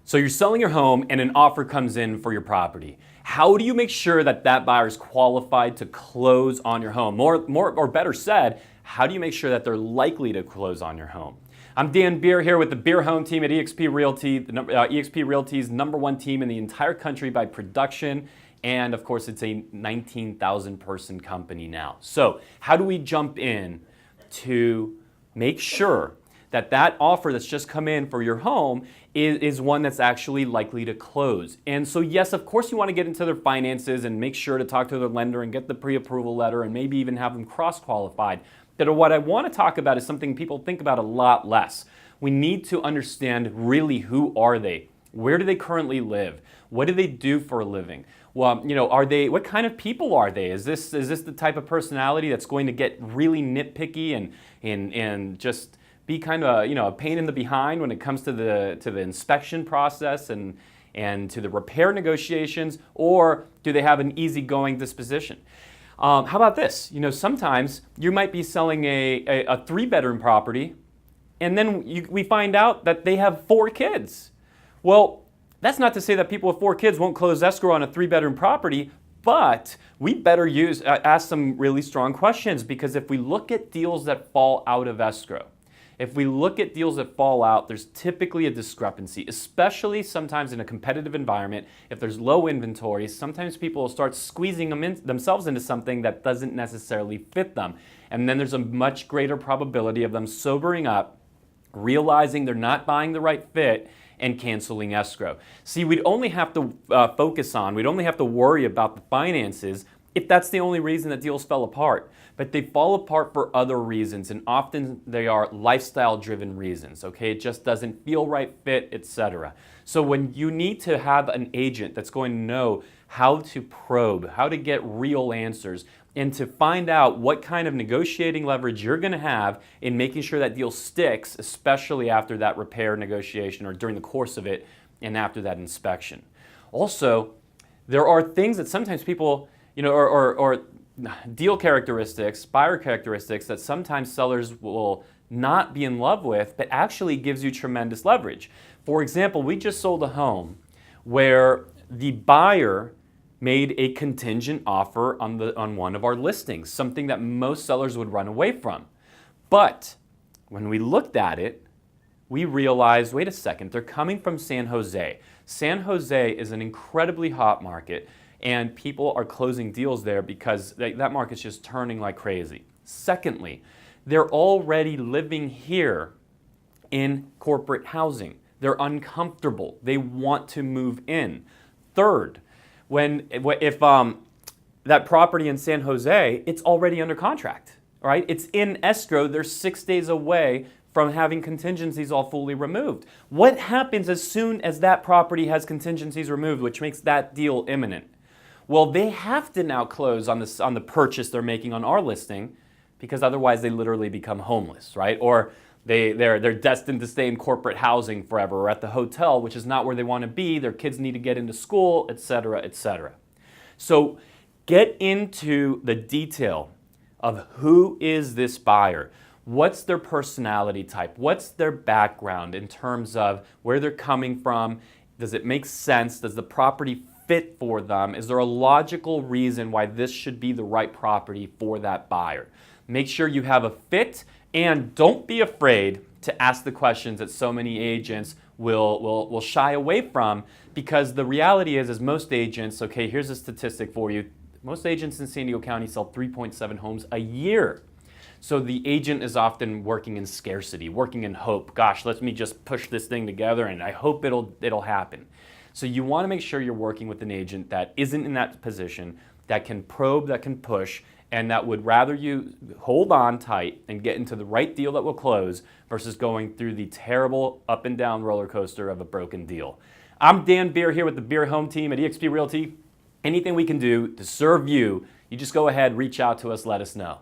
So you're selling your home and an offer comes in for your property. How do you make sure that that buyer is qualified to close on your home? Or better said, how do you make sure that they're likely to close on your home? I'm Dan Beer here with the Beer Home team at eXp Realty, eXp Realty's #1 team in the entire country by production. And of course, it's a 19,000 person company now. So how do we jump in to make sure that that offer that's just come in for your home is one that's actually likely to close? And so yes, of course you want to get into their finances and make sure to talk to their lender and get the pre-approval letter and maybe even have them cross-qualified. But what I want to talk about is something people think about a lot less. We need to understand really who are they? Where do they currently live? What do they do for a living? Well, what kind of people are they? Is this the type of personality that's going to get really nitpicky and just be kind of a pain in the behind when it comes to the inspection process and to the repair negotiations, or do they have an easygoing disposition? How about this? Sometimes you might be selling a 3-bedroom property, and then we find out that they have 4 kids. Well, that's not to say that people with 4 kids won't close escrow on a 3-bedroom property, but we better ask some really strong questions, because if we look at deals that fall out of escrow, if we look at deals that fall out, there's typically a discrepancy, especially sometimes in a competitive environment. If there's low inventory, sometimes people will start squeezing themselves into something that doesn't necessarily fit them. And then there's a much greater probability of them sobering up, realizing they're not buying the right fit, and canceling escrow. See, we'd only have to we'd only have to worry about the finances if that's the only reason that deals fell apart. But they fall apart for other reasons, and often they are lifestyle-driven reasons, okay? It just doesn't feel right fit, etc. So when you need to have an agent that's going to know how to probe, how to get real answers, and to find out what kind of negotiating leverage you're going to have in making sure that deal sticks, especially after that repair negotiation or during the course of it and after that inspection. Also, there are things that sometimes people, or deal characteristics, buyer characteristics that sometimes sellers will not be in love with, but actually gives you tremendous leverage. For example, we just sold a home where the buyer made a contingent offer on one of our listings, something that most sellers would run away from. But when we looked at it, we realized, wait a second, they're coming from San Jose. San Jose is an incredibly hot market, and people are closing deals there because that market's just turning like crazy. Secondly, they're already living here in corporate housing. They're uncomfortable. They want to move in. Third, if that property in San Jose, it's already under contract, right? It's in escrow. They're 6 days away from having contingencies all fully removed. What happens as soon as that property has contingencies removed, which makes that deal imminent? Well, they have to now close on the purchase they're making on our listing, because otherwise they literally become homeless, right? Or they're destined to stay in corporate housing forever, or at the hotel, which is not where they want to be. Their kids need to get into school, etc., etc. So get into the detail of who is this buyer. What's their personality type? What's their background in terms of where they're coming from? Does it make sense? Does the property fit for them? Is there a logical reason why this should be the right property for that buyer? Make sure you have a fit, and don't be afraid to ask the questions that so many agents will shy away from, because the reality is most agents, okay, here's a statistic for you, most agents in San Diego County sell 3.7 homes a year. So the agent is often working in scarcity, working in hope. Gosh, let me just push this thing together and I hope it'll happen. So you want to make sure you're working with an agent that isn't in that position, that can probe, that can push, and that would rather you hold on tight and get into the right deal that will close versus going through the terrible up and down roller coaster of a broken deal. I'm Dan Beer here with the Beer Home team at eXp Realty. Anything we can do to serve you, you just go ahead, reach out to us, let us know.